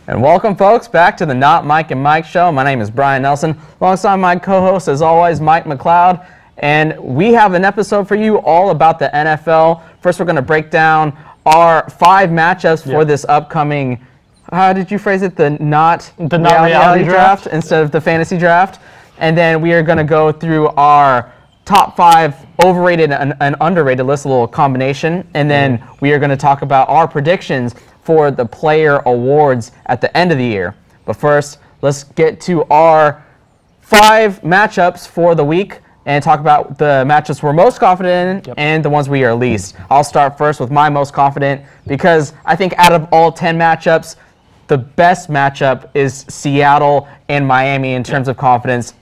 And welcome, folks, back to the Not Mike and Mike Show. My name is Brian Nelson, alongside my co-host, as always, Mike McLeod. And we have an episode for you all about the NFL. First, we're going to break down our 5 matchups for this upcoming, how did you phrase it, the not reality draft instead of the fantasy draft. And then we are going to go through our top 5 overrated and underrated list, a little combination. And then we are going to talk about our predictions for the player awards at the end of the year. But first, let's get to our 5 matchups for the week and talk about the matchups we're most confident in and the ones we are least. I'll start first with my most confident because I think out of all 10 matchups, the best matchup is Seattle and Miami in terms of confidence.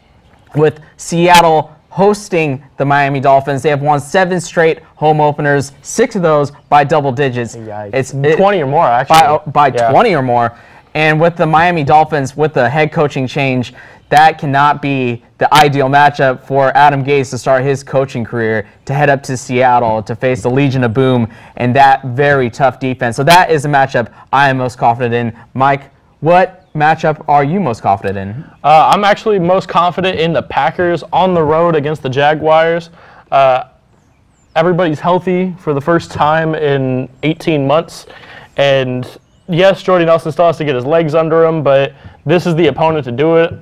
With Seattle hosting the Miami Dolphins, they have won 7 straight home openers, 6 of those by double digits. It's 20 or more, actually. By 20 or more. And with the Miami Dolphins, with the head coaching change, that cannot be the ideal matchup for Adam Gase to start his coaching career, to head up to Seattle to face the Legion of Boom and that very tough defense. So that is the matchup I am most confident in. Mike, what matchup are you most confident in? I'm actually most confident in the Packers on the road against the Jaguars. Everybody's healthy for the first time in 18 months. And yes, Jordy Nelson still has to get his legs under him, but this is the opponent to do it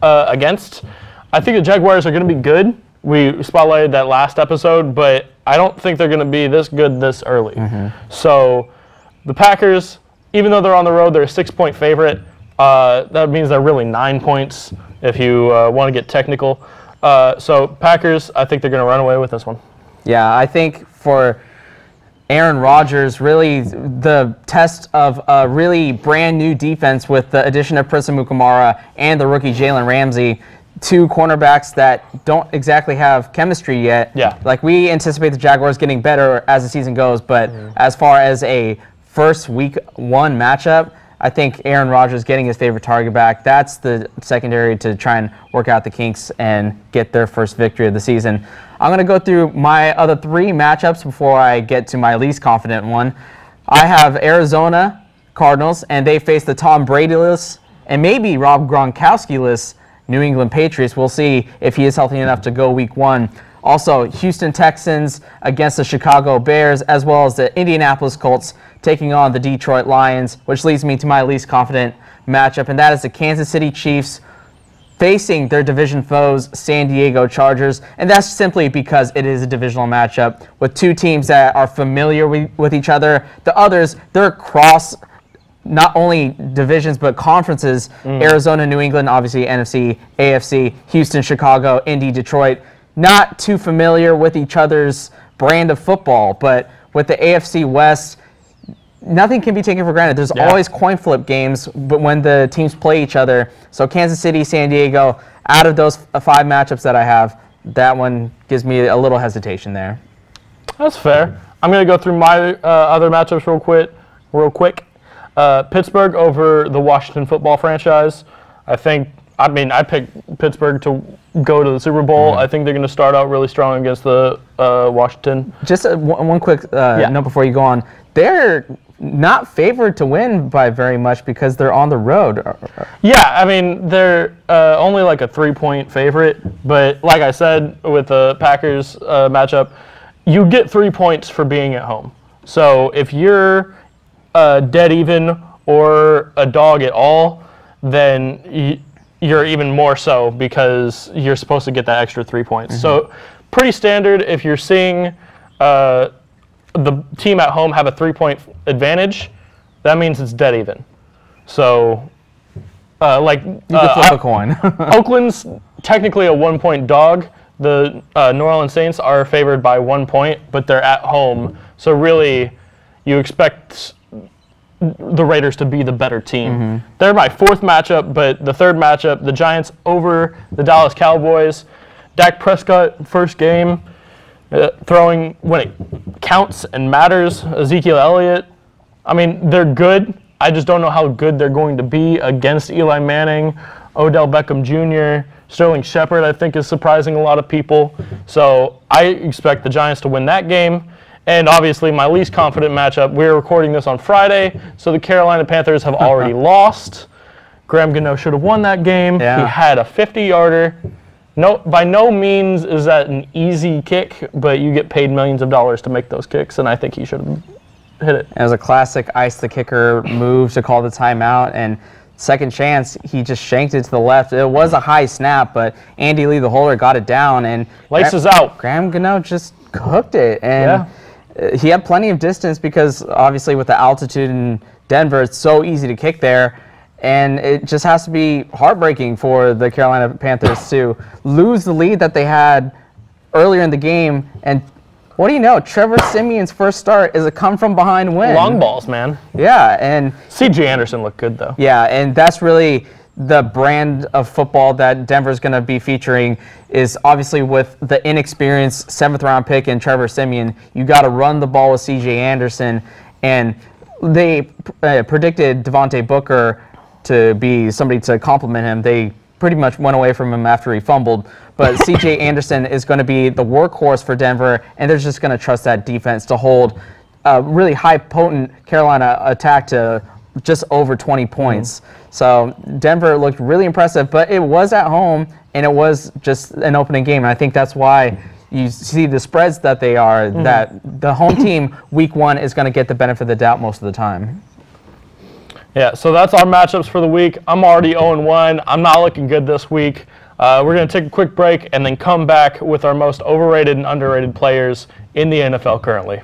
against. I think the Jaguars are going to be good. We spotlighted that last episode, but I don't think they're going to be this good this early. So the Packers, even though they're on the road, they're a 6-point favorite. That means they're really 9 points if you want to get technical. So Packers, I think they're going to run away with this one. Yeah, I think for Aaron Rodgers, really the test of a really brand new defense with the addition of Prince Amukamara and the rookie Jalen Ramsey, 2 cornerbacks that don't exactly have chemistry yet. Yeah. Like, we anticipate the Jaguars getting better as the season goes, but as far as a first week 1 matchup, I think Aaron Rodgers getting his favorite target back, that's the secondary to try and work out the kinks and get their first victory of the season. I'm going to go through my other 3 matchups before I get to my least confident one. I have Arizona Cardinals, and they face the Tom Brady-less and maybe Rob Gronkowski-less New England Patriots. We'll see if he is healthy enough to go week 1. Also, Houston Texans against the Chicago Bears, as well as the Indianapolis Colts taking on the Detroit Lions, which leads me to my least confident matchup, and that is the Kansas City Chiefs facing their division foes, San Diego Chargers. And that's simply because it is a divisional matchup with 2 teams that are familiar with each other. The others, they're across not only divisions but conferences. Arizona, New England, obviously NFC, AFC, Houston, Chicago, Indy, Detroit. Not too familiar with each other's brand of football, but with the AFC West, nothing can be taken for granted. There's always coin flip games, but when the teams play each other. So Kansas City, San Diego, out of those 5 matchups that I have, that one gives me a little hesitation there. That's fair. I'm going to go through my other matchups real quick. Pittsburgh over the Washington football franchise. I picked Pittsburgh to go to the Super Bowl. I think they're going to start out really strong against the Washington. Just one quick note before you go on. They're not favored to win by very much because they're on the road. Yeah, I mean, they're only like a 3-point favorite. But like I said, with the Packers matchup, you get 3 points for being at home. So if you're dead even or a dog at all, then you're even more so because you're supposed to get that extra 3 points. So pretty standard. If you're seeing the team at home have a 3-point advantage, that means it's dead even. So, you could flip a coin. Oakland's technically a 1-point dog. The New Orleans Saints are favored by 1 point, but they're at home. So really, you expect the Raiders to be the better team. They're my 4th matchup, but the 3rd matchup, the Giants over the Dallas Cowboys. Dak Prescott, first game, throwing when it counts and matters. Ezekiel Elliott, I mean, they're good. I just don't know how good they're going to be against Eli Manning, Odell Beckham Jr., Sterling Shepard, I think, is surprising a lot of people. So I expect the Giants to win that game. And obviously, my least confident matchup, we're recording this on Friday, so the Carolina Panthers have already lost. Graham Gano should have won that game. Yeah. He had a 50-yarder. No, by no means is that an easy kick, but you get paid millions of dollars to make those kicks, and I think he should have hit it. It was a classic ice the kicker move to call the timeout, and second chance, he just shanked it to the left. It was a high snap, but Andy Lee, the holder, got it down, and Laces out. Graham Gano just cooked it, and he had plenty of distance because obviously with the altitude in Denver, it's so easy to kick there, and it just has to be heartbreaking for the Carolina Panthers to lose the lead that they had earlier in the game. And what do you know? Trevor Siemian's first start is a come-from-behind win. Long balls, man. Yeah, and C.J. Anderson looked good, though. yeah, and that's really the brand of football that Denver's going to be featuring is obviously with the inexperienced 7th-round pick in Trevor Siemian. You got to run the ball with C.J. Anderson, and they predicted Devontae Booker to be somebody to compliment him. They pretty much went away from him after he fumbled. But C.J. Anderson is going to be the workhorse for Denver, and they're just going to trust that defense to hold a really high, potent Carolina attack to just over 20 points. So Denver looked really impressive, but it was at home, and it was just an opening game. And I think that's why you see the spreads that they are, that the home team week 1 is going to get the benefit of the doubt most of the time. Yeah, so that's our matchups for the week. I'm already 0-1. I'm not looking good this week. We're going to take a quick break and then come back with our most overrated and underrated players in the NFL currently.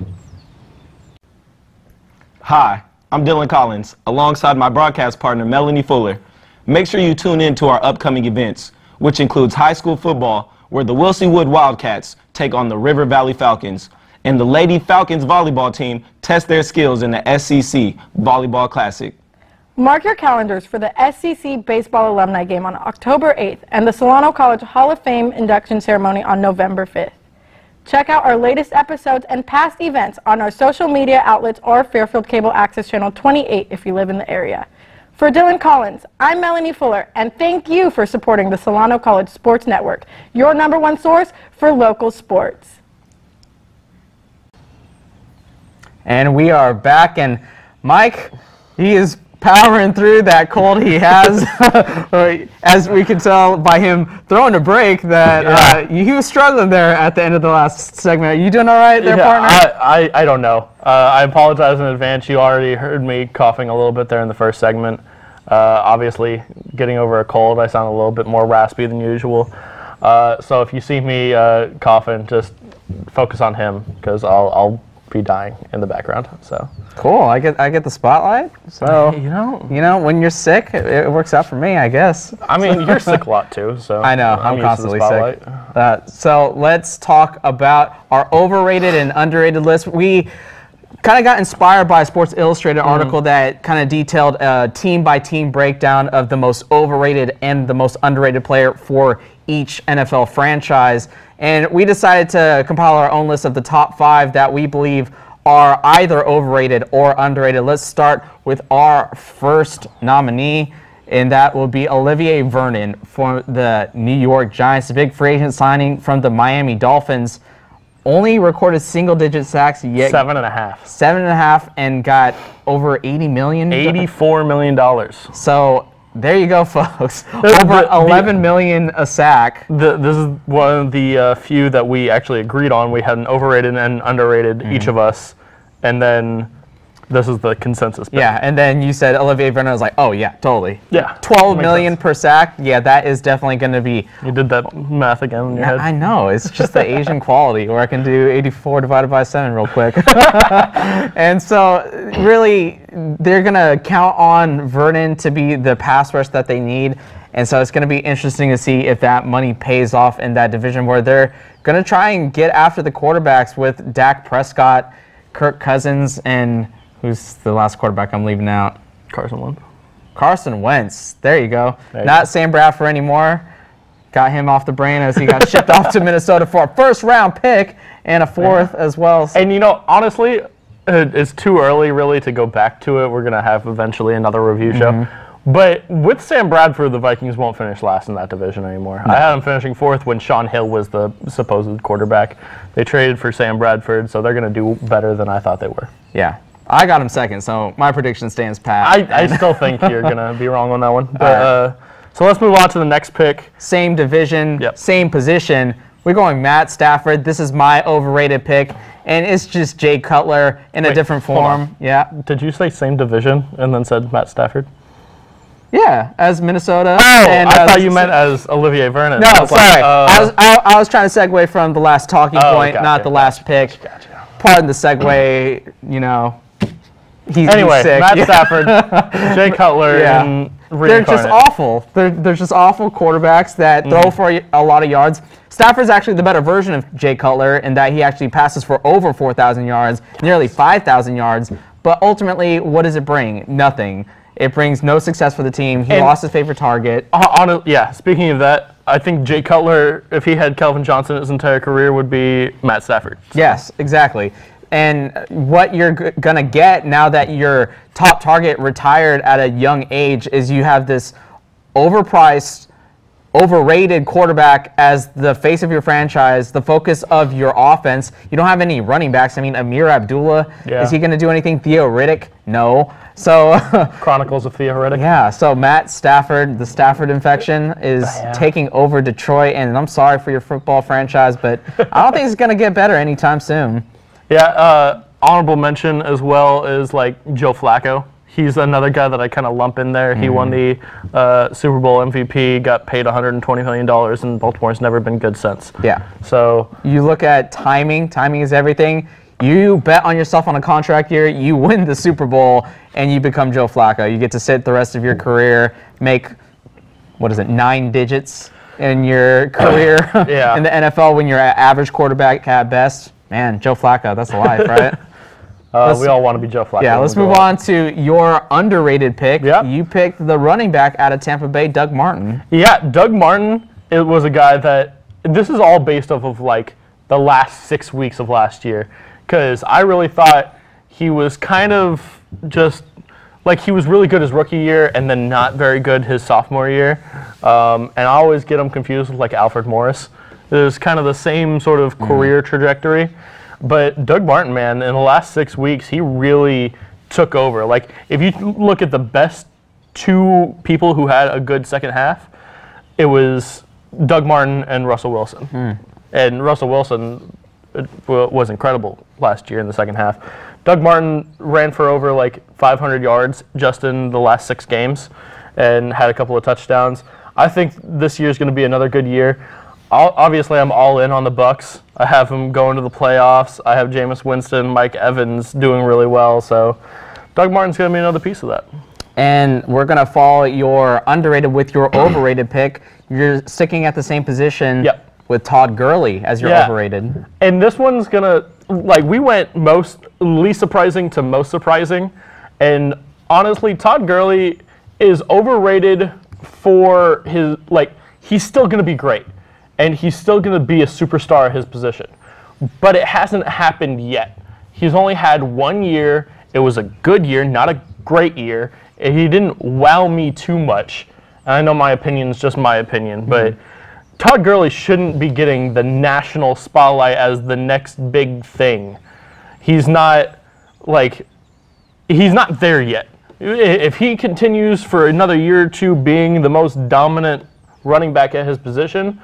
Hi, I'm Dylan Collins, alongside my broadcast partner, Melanie Fuller. Make sure you tune in to our upcoming events, which includes high school football, where the Wilson Wood Wildcats take on the River Valley Falcons, and the Lady Falcons volleyball team test their skills in the SEC Volleyball Classic. Mark your calendars for the SEC Baseball Alumni Game on October 8th and the Solano College Hall of Fame induction ceremony on November 5th. Check out our latest episodes and past events on our social media outlets or Fairfield Cable Access Channel 28 if you live in the area. For Dylan Collins, I'm Melanie Fuller, and thank you for supporting the Solano College Sports Network, your #1 source for local sports. And we are back, and Mike, he is powering through that cold he has. As we can tell by him throwing a break that he was struggling there at the end of the last segment. Are you doing all right there, partner? I don't know. I apologize in advance. You already heard me coughing a little bit there in the first segment. Obviously, getting over a cold, I sound a little bit more raspy than usual. So if you see me coughing, just focus on him because I'll be dying in the background. So cool. I get the spotlight. So you know when you're sick, it works out for me, I guess. I mean, you're sick a lot too. So I know I'm constantly sick. So let's talk about our overrated and underrated list. We kind of got inspired by a Sports Illustrated article that kind of detailed a team-by-team breakdown of the most overrated and the most underrated player for each NFL franchise. And we decided to compile our own list of the top 5 that we believe are either overrated or underrated. Let's start with our first nominee, and that will be Olivier Vernon for the New York Giants, a big free agent signing from the Miami Dolphins. Only recorded single-digit sacks yet. 7.5. 7.5, and got over $80 million. $84 million. So there you go, folks. Over $11 million a sack. This is one of the few that we actually agreed on. We had an overrated and underrated, each of us, and then this is the consensus pick. Yeah, and then you said Olivier Vernon. I was like, oh yeah, totally. Yeah. $12 million per sack. Yeah, that is definitely going to be. You did that math again in your head. I know. It's just the Asian quality, or I can do 84 divided by 7 real quick. And so, really, they're going to count on Vernon to be the pass rush that they need. And so it's going to be interesting to see if that money pays off in that division where they're going to try and get after the quarterbacks with Dak Prescott, Kirk Cousins, and who's the last quarterback I'm leaving out? Carson Wentz. Carson Wentz. There you go. Not Sam Bradford anymore. Got him off the brain as he got shipped off to Minnesota for a first-round pick and a 4th as well. And, honestly, it's too early, really, to go back to it. We're going to have eventually another review show. But with Sam Bradford, the Vikings won't finish last in that division anymore. No. I had them finishing 4th when Sean Hill was the supposed quarterback. They traded for Sam Bradford, so they're going to do better than I thought they were. Yeah. I got him 2nd, so my prediction stands pat. I still think you're going to be wrong on that one. But, so let's move on to the next pick. Same division, same position. We're going Matt Stafford. This is my overrated pick, and it's just Jay Cutler in a different form. Yeah. Did you say same division and then said Matt Stafford? Yeah, as Minnesota. Oh, and I thought you meant as Olivier Vernon. No, sorry. I was trying to segue from the last talking point, not the last pick. Gotcha. Pardon the segue, you know. He's sick. Matt Stafford, Jay Cutler, and they're just awful. They're just awful quarterbacks that throw for a lot of yards. Stafford's actually the better version of Jay Cutler in that he actually passes for over 4,000 yards, nearly 5,000 yards. But ultimately, what does it bring? Nothing. It brings no success for the team. He lost his favorite target. Speaking of that, I think Jay Cutler, if he had Calvin Johnson his entire career, would be Matt Stafford. So. Yes, exactly. And what you're going to get now that your top target retired at a young age is you have this overpriced, overrated quarterback as the face of your franchise, the focus of your offense. You don't have any running backs. I mean, Amir Abdullah, is he going to do anything? Theo Riddick? No. So Chronicles of Theo Riddick. Yeah, so Matt Stafford, the Stafford infection is taking over Detroit, and I'm sorry for your football franchise, but I don't think it's going to get better anytime soon. Yeah, honorable mention as well is like Joe Flacco. He's another guy that I kind of lump in there. He won the Super Bowl MVP, got paid $120 million, and Baltimore's never been good since. Yeah. So you look at timing. Timing is everything. You bet on yourself on a contract year, you win the Super Bowl, and you become Joe Flacco. You get to sit the rest of your career, make, 9 digits in your career in the NFL when you're an average quarterback at best. Man, Joe Flacco, that's the life, right? We all want to be Joe Flacco. Yeah, let's move on to your underrated pick. Yep. You picked the running back out of Tampa Bay, Doug Martin. Yeah, Doug Martin, it was a guy that, this is all based off of like the last 6 weeks of last year, because I really thought he was kind of just, like he was really good his rookie year and then not very good his sophomore year. And I always get him confused with like Alfred Morris. It was kind of the same sort of career trajectory. But Doug Martin, man, in the last 6 weeks, he really took over. Like, if you look at the best 2 people who had a good second half, it was Doug Martin and Russell Wilson. And Russell Wilson was incredible last year in the second half. Doug Martin ran for over like 500 yards just in the last 6 games and had a couple of touchdowns. I think this year is going to be another good year. Obviously, I'm all in on the Bucs. I have them going to the playoffs. I have Jameis Winston, Mike Evans doing really well. So Doug Martin's going to be another piece of that. And we're going to follow your underrated with your overrated pick. You're sticking at the same position with Todd Gurley as your overrated. And this one's going to, like, we went least surprising to most surprising. And honestly, Todd Gurley is overrated for his, like, he's still going to be great. And he's still going to be a superstar at his position. But it hasn't happened yet. He's only had 1 year. It was a good year, not a great year. He didn't wow me too much. And I know my opinion is just my opinion, but Todd Gurley shouldn't be getting the national spotlight as the next big thing. He's not, like, he's not there yet. If he continues for another year or two being the most dominant running back at his position,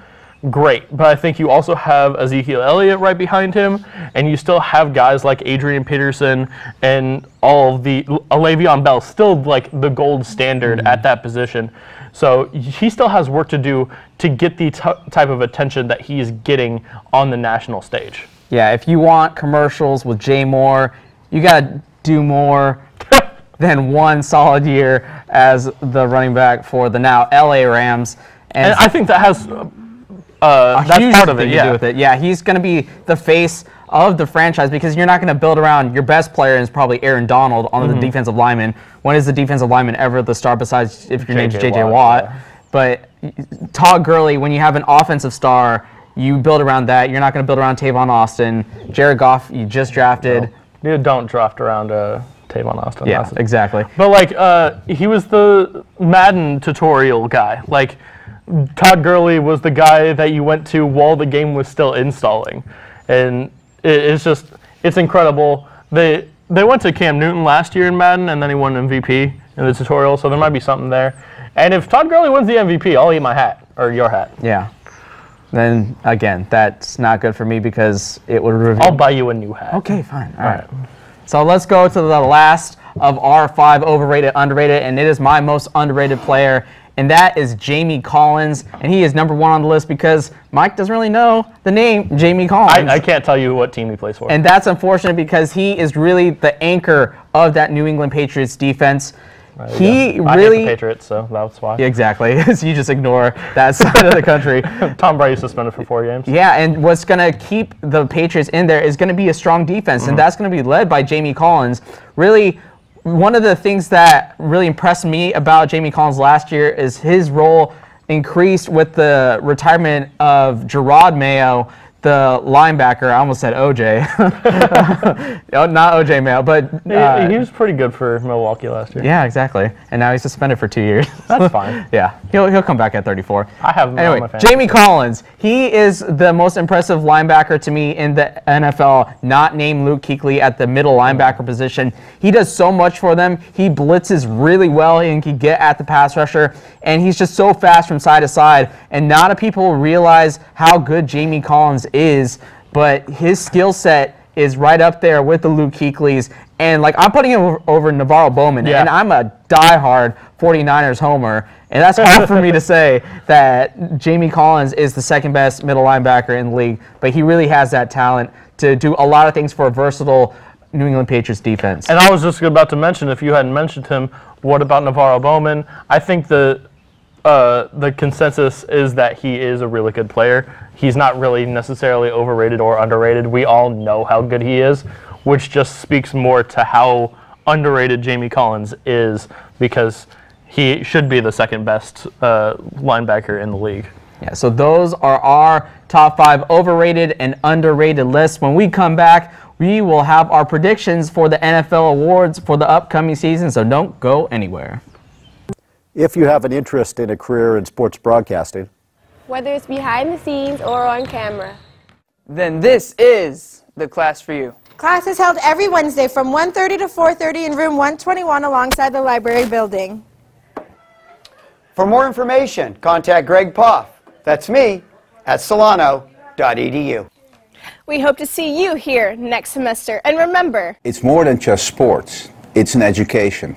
great. But I think you also have Ezekiel Elliott right behind him, and you still have guys like Adrian Peterson and all of the Le'Veon Bell, still like the gold standard at that position. So he still has work to do to get the type of attention that he is getting on the national stage. Yeah, if you want commercials with Jay Moore, you got to do more than 1 solid year as the running back for the now LA Rams. And I think that has that's part of it, to do with it. Yeah, he's going to be the face of the franchise because you're not going to build around your best player, and it's probably Aaron Donald on the defensive lineman. When is the defensive lineman ever the star besides if your name's J.J. Watt? Yeah. But Todd Gurley, when you have an offensive star, you build around that. You're not going to build around Tavon Austin. Jared Goff, you just drafted. No. You don't draft around Tavon Austin. Yeah, exactly. But like, he was the Madden tutorial guy. Like, Todd Gurley was the guy that you went to while the game was still installing, and it's incredible. They went to Cam Newton last year in Madden, and then he won MVP in the tutorial. So there might be something there. And if Todd Gurley wins the MVP, I'll eat my hat or your hat. Yeah. Then again, that's not good for me because it would reveal. I'll buy you a new hat. Okay, fine. All right. So let's go to the last of our 5 overrated, underrated, and it is my most underrated player, and that is Jamie Collins, and he is number 1 on the list because Mike doesn't really know the name Jamie Collins. I can't tell you what team he plays for. And that's unfortunate because he is really the anchor of that New England Patriots defense. I He hate really the Patriots, so that's why. Yeah, exactly. So you just ignore that side of the country. Tom Brady suspended for 4 games. Yeah, and what's going to keep the Patriots in there is going to be a strong defense, and that's going to be led by Jamie Collins. Really, one of the things that really impressed me about Jamie Collins last year is his role increased with the retirement of Gerard Mayo, the linebacker. I almost said OJ. Not OJ Mayo, but he was pretty good for Milwaukee last year. yeah, exactly. And now he's suspended for 2 years. That's fine. Yeah, he'll come back at 34. I have him on Anyway, my fantasy. Jamie Collins, he is the most impressive linebacker to me in the NFL, not named Luke Kuechly at the middle linebacker position. He does so much for them. He blitzes really well and can get at the pass rusher, and he's just so fast from side to side. And not a people realize how good Jamie Collins is, but his skill set is right up there with the Luke Kuechlys. And like, I'm putting him over Navarro Bowman, and I'm a diehard 49ers homer, and that's hard for me to say that Jamie Collins is the second best middle linebacker in the league, but he really has that talent to do a lot of things for a versatile New England Patriots defense. And I was just about to mention, if you hadn't mentioned him, what about Navarro Bowman? I think the consensus is that he is a really good player. He's not really necessarily overrated or underrated. We all know how good he is, which just speaks more to how underrated Jamie Collins is, because he should be the second best linebacker in the league. Yeah, so those are our top 5 overrated and underrated lists. When we come back, we will have our predictions for the NFL awards for the upcoming season, so don't go anywhere. If you have an interest in a career in sports broadcasting, whether it's behind the scenes or on camera, then this is the class for you. Class is held every Wednesday from 1:30 to 4:30 in room 121 alongside the library building. For more information, contact Greg Poff, that's me, at solano.edu. we hope to see you here next semester. And remember, it's more than just sports, it's an education.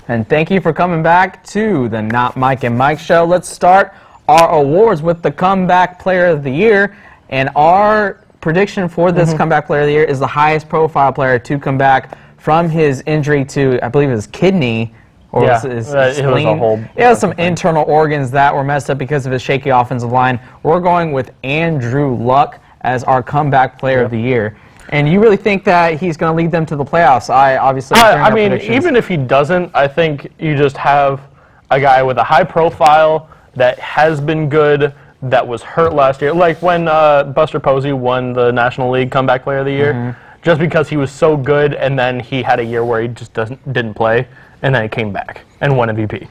And thank you for coming back to the Not Mike and Mike show. Let's start our awards with the Comeback Player of the Year. And our prediction for this Comeback Player of the Year is the highest profile player to come back from his injury to, I believe, his kidney. Or his spleen. It was some internal organs that were messed up because of his shaky offensive line. We're going with Andrew Luck as our Comeback Player of the Year. And you really think that he's going to lead them to the playoffs? I mean, even if he doesn't, I think you just have a guy with a high profile that has been good, that was hurt last year. Like when Buster Posey won the National League Comeback Player of the Year, just because he was so good, and then he had a year where he just didn't play, and then he came back and won MVP.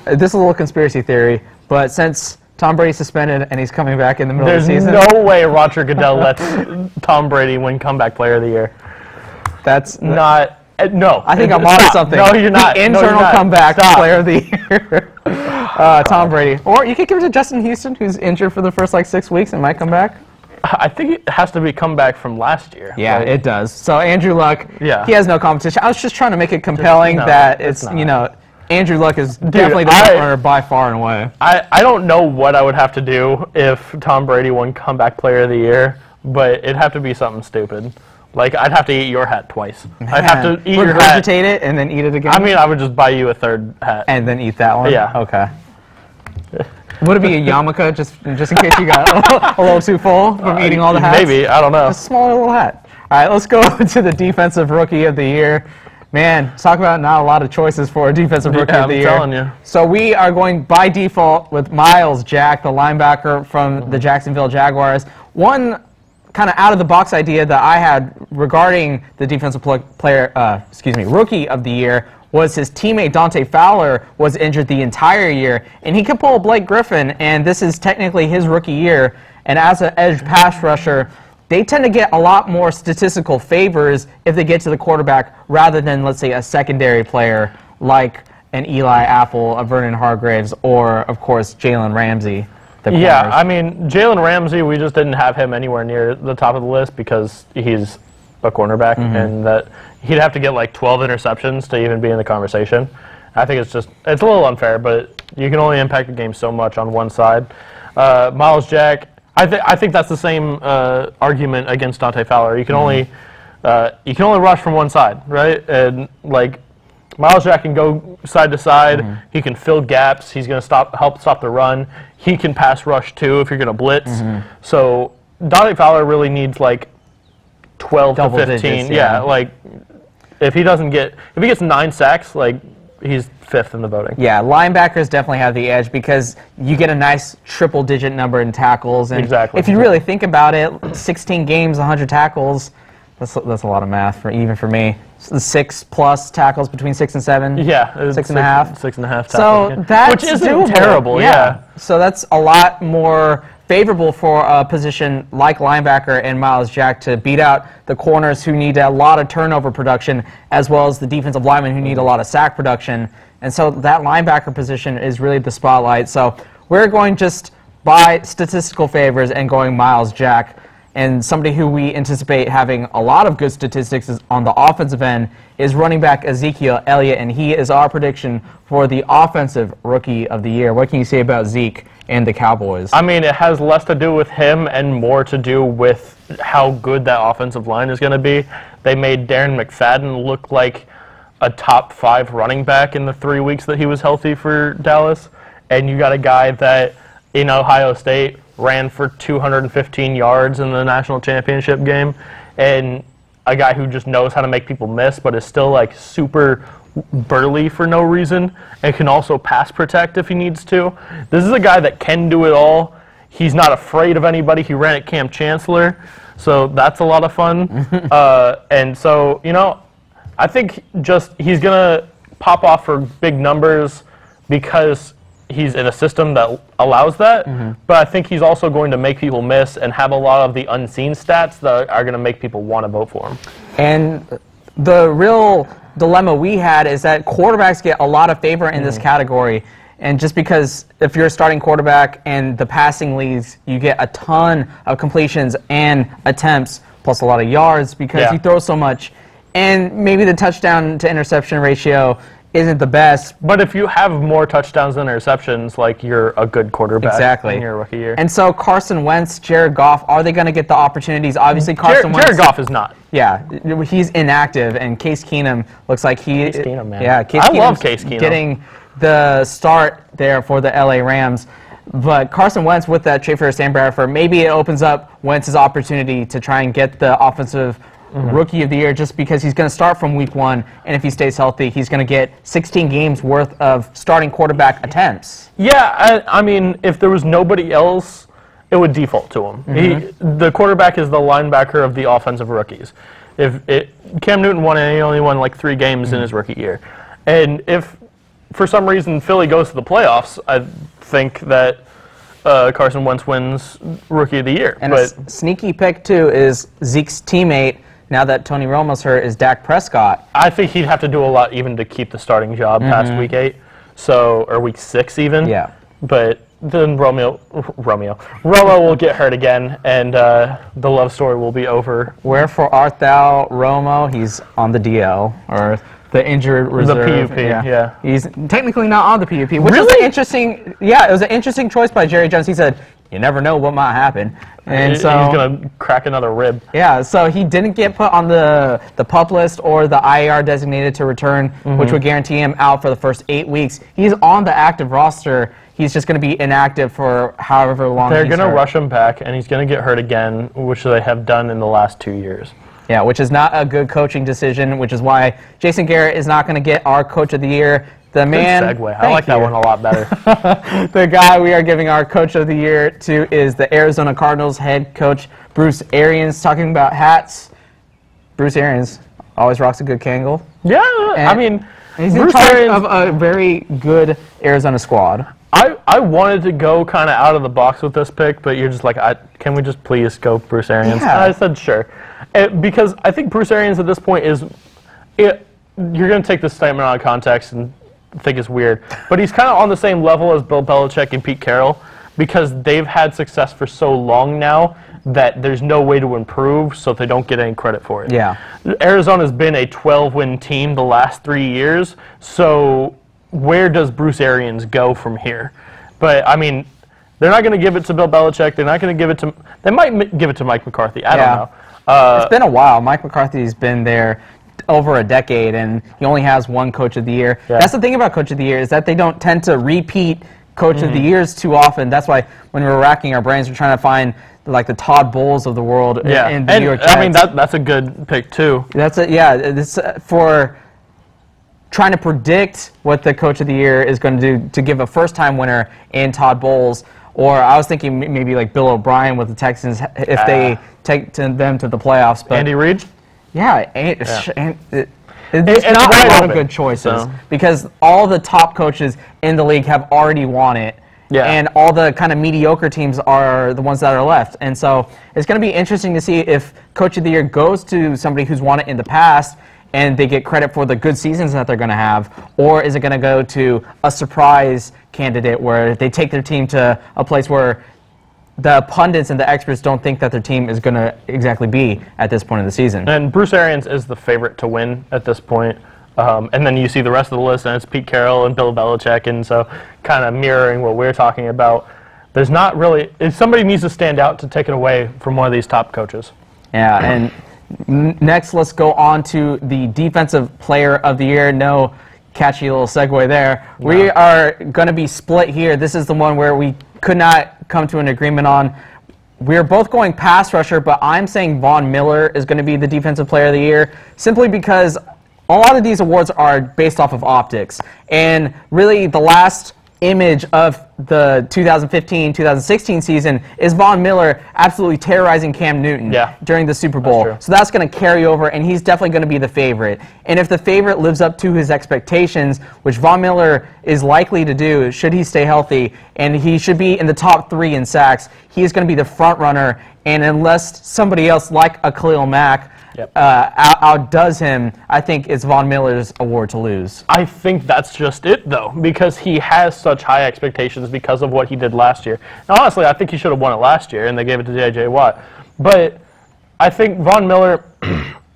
This is a little conspiracy theory, but since Tom Brady's suspended and he's coming back in the middle of the season, there's no way Roger Goodell lets Tom Brady win Comeback Player of the Year. That's not. No. I think I'm on something. No, you're not. The internal comeback player of the year. Tom Brady. Or you could give it to Justin Houston, who's injured for the first 6 weeks and might come back. I think it has to be comeback from last year. Yeah, right? it does. So Andrew Luck, he has no competition. I was just trying to make it compelling that it's, Andrew Luck is definitely the front runner by far and away. I don't know what I would have to do if Tom Brady won Comeback Player of the Year, but it'd have to be something stupid. Like, I'd have to eat your hat twice. Man. I'd have to eat your hat. Regurgitate it and then eat it again? I mean, I would just buy you a third hat. And then eat that one? Yeah. Okay. Would it be a yarmulke just in case you got a little too full from eating all the hats? Maybe. I don't know. Just a small little hat. All right, let's go to the Defensive Rookie of the Year. Man, talk about not a lot of choices for a Defensive Rookie of the Year. I'm telling you. So we are going by default with Myles Jack, the linebacker from the Jacksonville Jaguars. One kind of out-of-the-box idea that I had regarding the defensive rookie of the year was his teammate Dante Fowler was injured the entire year, and he could pull Blake Griffin, and this is technically his rookie year. And as an edge pass rusher, they tend to get a lot more statistical favors if they get to the quarterback rather than, let's say, a secondary player like an Eli Apple, a Vernon Hargraves, or, of course, Jalen Ramsey. Yeah, I mean, Jalen Ramsey, we just didn't have him anywhere near the top of the list because he's a cornerback, and that he'd have to get like 12 interceptions to even be in the conversation. I think it's a little unfair, but you can only impact the game so much on one side. Miles Jack, I think that's the same argument against Dante Fowler. You can only rush from one side, right? And like Miles Jack can go side to side. He can fill gaps. He's going to help stop the run. He can pass rush too if you're going to blitz. So Dante Fowler really needs like 12 to 15. Digits, yeah, like if he gets 9 sacks, like he's 5th in the voting. Yeah, linebackers definitely have the edge because you get a nice triple-digit number in tackles. And if you really think about it, 16 games, 100 tackles, that's a lot of math even for me. 6+ tackles between 6 and 7. Yeah, 6.5. 6.5 tackles. So that's which isn't doable. terrible. Yeah. So that's a lot more favorable for a position like linebacker and Miles Jack to beat out the corners who need a lot of turnover production, as well as the defensive linemen who need a lot of sack production. And so that linebacker position is really the spotlight. So we're going just by statistical favors and going Miles Jack. And somebody who we anticipate having a lot of good statistics on the offensive end is running back Ezekiel Elliott, and he is our prediction for the offensive rookie of the year. What can you say about Zeke and the Cowboys? I mean, it has less to do with him and more to do with how good that offensive line is going to be. They made Darren McFadden look like a top 5 running back in the 3 weeks that he was healthy for Dallas. And you got a guy that in Ohio State ran for 215 yards in the national championship game, and a guy who just knows how to make people miss but is still like super burly for no reason and can also pass protect if he needs to. This is a guy that can do it all. He's not afraid of anybody. He ran at Camp Chancellor, so that's a lot of fun. And so, I think just he's going to pop off for big numbers because he's in a system that allows that, but I think he's also going to make people miss and have a lot of the unseen stats that are going to make people want to vote for him. And the real dilemma we had is that quarterbacks get a lot of favor in this category. And just because if you're a starting quarterback and the passing leads, you get a ton of completions and attempts, plus a lot of yards because you throw so much. And maybe the touchdown to interception ratio isn't the best. But if you have more touchdowns than interceptions, like you're a good quarterback in your rookie year. And so Carson Wentz, Jared Goff, are they going to get the opportunities? Obviously, Carson Wentz. Jared Goff is not. Yeah, he's inactive, and Case Keenum looks like Case Keenum, man. Yeah, I love Case Keenum. Getting the start there for the LA Rams. But Carson Wentz with that trade for Sam Bradford, maybe it opens up Wentz's opportunity to try and get the offensive rookie of the year just because he's going to start from week 1, and if he stays healthy, he's going to get 16 games worth of starting quarterback attempts. Yeah, I mean, if there was nobody else, it would default to him. The quarterback is the linebacker of the offensive rookies. Cam Newton won, and he only won like 3 games in his rookie year. And if for some reason Philly goes to the playoffs, I think that Carson Wentz wins Rookie of the Year. And a sneaky pick, too, is Zeke's teammate, now that Tony Romo's hurt, is Dak Prescott. I think he'd have to do a lot even to keep the starting job past week 8, or week 6 even. Yeah. But then Romo will get hurt again, and the love story will be over. Wherefore art thou, Romo? He's on the DL, or the injured reserve. The PUP, yeah. He's technically not on the PUP, which is an interesting. Yeah, it was an interesting choice by Jerry Jones. He said, "You never know what might happen," and so he's gonna crack another rib. Yeah, so he didn't get put on the PUP list or the IR designated to return, which would guarantee him out for the first 8 weeks. He's on the active roster. He's just going to be inactive for however long. They're going to rush him back, and he's going to get hurt again, which they have done in the last 2 years. Yeah, which is not a good coaching decision, which is why Jason Garrett is not going to get our Coach of the Year. The man. Good segue. I like that one a lot better. The guy we are giving our Coach of the Year to is the Arizona Cardinals head coach, Bruce Arians. Talking about hats, Bruce Arians always rocks a good Kangol. Yeah, I mean, he's in charge of a very good Arizona squad. I wanted to go kind of out of the box with this pick, but you're just like, can we just please go Bruce Arians? Yeah. I said sure. Because I think Bruce Arians at this point you're going to take this statement out of context and think it's weird, but he's kind of on the same level as Bill Belichick and Pete Carroll because they've had success for so long now that there's no way to improve, so they don't get any credit for it. Yeah. Arizona's been a 12-win team the last 3 years, so where does Bruce Arians go from here? But, I mean, they're not going to give it to Bill Belichick. They're not going to give it to – they might give it to Mike McCarthy. I don't know. It's been a while. Mike McCarthy's been there over a decade, and he only has one Coach of the Year. Yeah. That's the thing about Coach of the Year is that they don't tend to repeat Coach of the Years too often. That's why when we're racking our brains, we're trying to find like the Todd Bowles of the world in the New York Jets. I mean, that's a good pick too. That's it. Yeah, it's for trying to predict what the Coach of the Year is going to do to give a first-time winner in Todd Bowles. Or I was thinking maybe like Bill O'Brien with the Texans if they take them to the playoffs. But Andy Reid? Yeah, it's not a lot of good choices because all the top coaches in the league have already won it. Yeah. And all the kind of mediocre teams are the ones that are left. And so it's going to be interesting to see if Coach of the Year goes to somebody who's won it in the past and they get credit for the good seasons that they're going to have, or is it going to go to a surprise candidate where they take their team to a place where the pundits and the experts don't think that their team is going to exactly be at this point in the season. And Bruce Arians is the favorite to win at this point. And then you see the rest of the list, and it's Pete Carroll and Bill Belichick, and so kind of mirroring what we're talking about. There's not really – somebody needs to stand out to take it away from one of these top coaches. Yeah, and next let's go on to the Defensive Player of the Year. No catchy little segue there. No. We are going to be split here. This is the one where we could not come to an agreement on. We're both going pass rusher, but I'm saying Von Miller is going to be the Defensive Player of the Year simply because a lot of these awards are based off of optics. And really the last image of the 2015-2016 season is Von Miller absolutely terrorizing Cam Newton during the Super Bowl. So that's going to carry over, and he's definitely going to be the favorite. And if the favorite lives up to his expectations, which Von Miller is likely to do, should he stay healthy, and he should be in the top 3 in sacks, he is going to be the front runner. And unless somebody else like a Khalil Mack outdoes him, I think it's Von Miller's award to lose. I think that's just it, though, because he has such high expectations because of what he did last year. And honestly, I think he should have won it last year, and they gave it to J.J. Watt. But I think Von Miller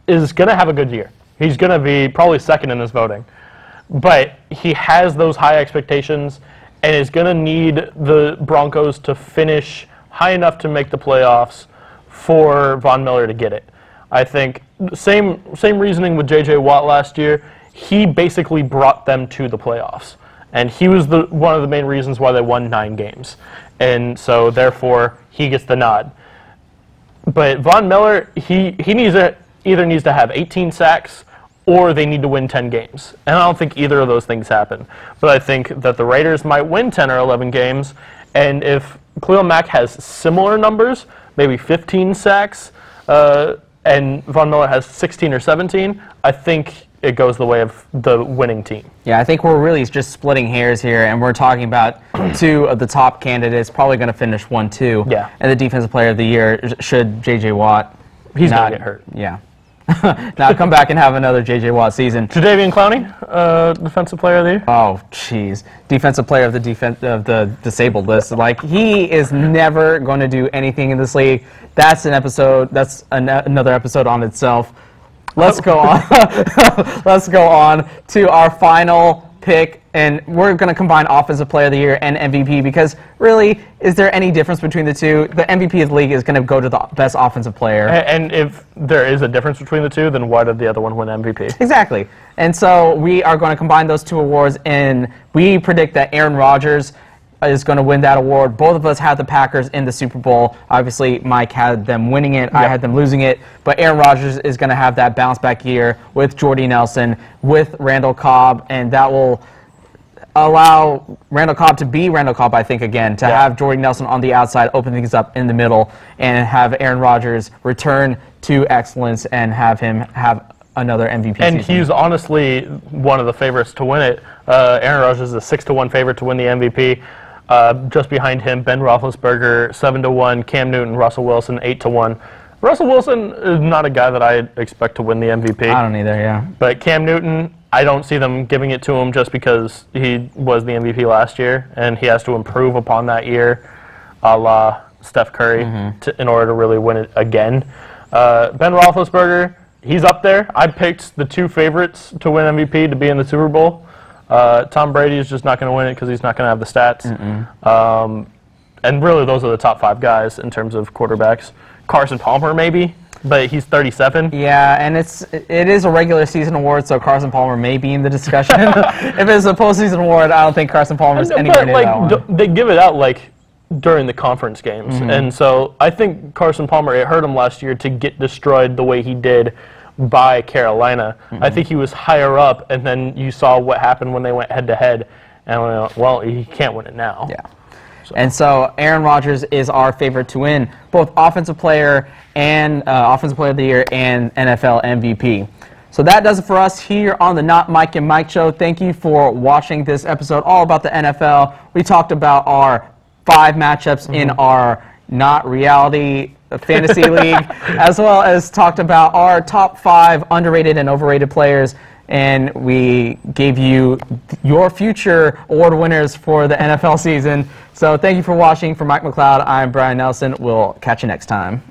is going to have a good year. He's going to be probably second in this voting. But he has those high expectations and is going to need the Broncos to finish high enough to make the playoffs for Von Miller to get it. I think same reasoning with J.J. Watt last year. He basically brought them to the playoffs, and he was one of the main reasons why they won 9 games. And so, therefore, he gets the nod. But Von Miller, he either needs to have 18 sacks or they need to win 10 games. And I don't think either of those things happen. But I think that the Raiders might win 10 or 11 games, and if Khalil Mack has similar numbers, maybe 15 sacks, and Von Miller has 16 or 17, I think it goes the way of the winning team. Yeah, I think we're really just splitting hairs here, and we're talking about 2 of the top candidates probably going to finish 1-2. Yeah. And the Defensive Player of the Year should J.J. Watt. He's going to get hurt. Yeah. Now come back and have another J.J. Watt season. Jadeveon Clowney, Defensive Player of the Year? Oh, jeez. Defensive Player of the disabled list. Like, he is never going to do anything in this league. That's an episode. That's another episode on itself. Let's go on. Let's go on to our final pick, and we're going to combine Offensive Player of the Year and MVP because really, is there any difference between the two? The MVP of the league is going to go to the best offensive player. And if there is a difference between the two, then why did the other one win MVP? Exactly. And so we are going to combine those 2 awards, and we predict that Aaron Rodgers is going to win that award. Both of us had the Packers in the Super Bowl. Obviously, Mike had them winning it. Yep. I had them losing it. But Aaron Rodgers is going to have that bounce-back year with Jordy Nelson, with Randall Cobb, and that will allow Randall Cobb to be Randall Cobb, I think, again, to have Jordy Nelson on the outside, open things up in the middle, and have Aaron Rodgers return to excellence and have him have another MVP And season. he's honestly one of the favorites to win it. Aaron Rodgers is a 6-1 favorite to win the MVP. Just behind him, Ben Roethlisberger, 7-1, Cam Newton, Russell Wilson, 8-1. Russell Wilson is not a guy that I expect to win the MVP. I don't either, yeah. But Cam Newton, I don't see them giving it to him just because he was the MVP last year, and he has to improve upon that year, a la Steph Curry, in order to really win it again. Ben Roethlisberger, he's up there. I picked the 2 favorites to win MVP to be in the Super Bowl. Tom Brady is just not going to win it because he's not going to have the stats. And really, those are the top 5 guys in terms of quarterbacks. Carson Palmer, maybe, but he's 37. Yeah, and it is a regular season award, so Carson Palmer may be in the discussion. If it's a postseason award, I don't think Carson Palmer is anywhere near that one. They give it out during the conference games, and so I think Carson Palmer, it hurt him last year to get destroyed the way he did by Carolina. I think he was higher up, and then you saw what happened when they went head-to-head, and well, he can't win it now. Yeah. And so Aaron Rodgers is our favorite to win both Offensive Player of the Year and NFL MVP. So that does it for us here on the Not Mike and Mike Show. Thank you for watching this episode all about the NFL. We talked about our 5 matchups in our Not Reality Fantasy League, as well as talked about our top 5 underrated and overrated players. And we gave you your future award winners for the NFL season. So thank you for watching. For Mike McLeod, I'm Brian Nelson. We'll catch you next time.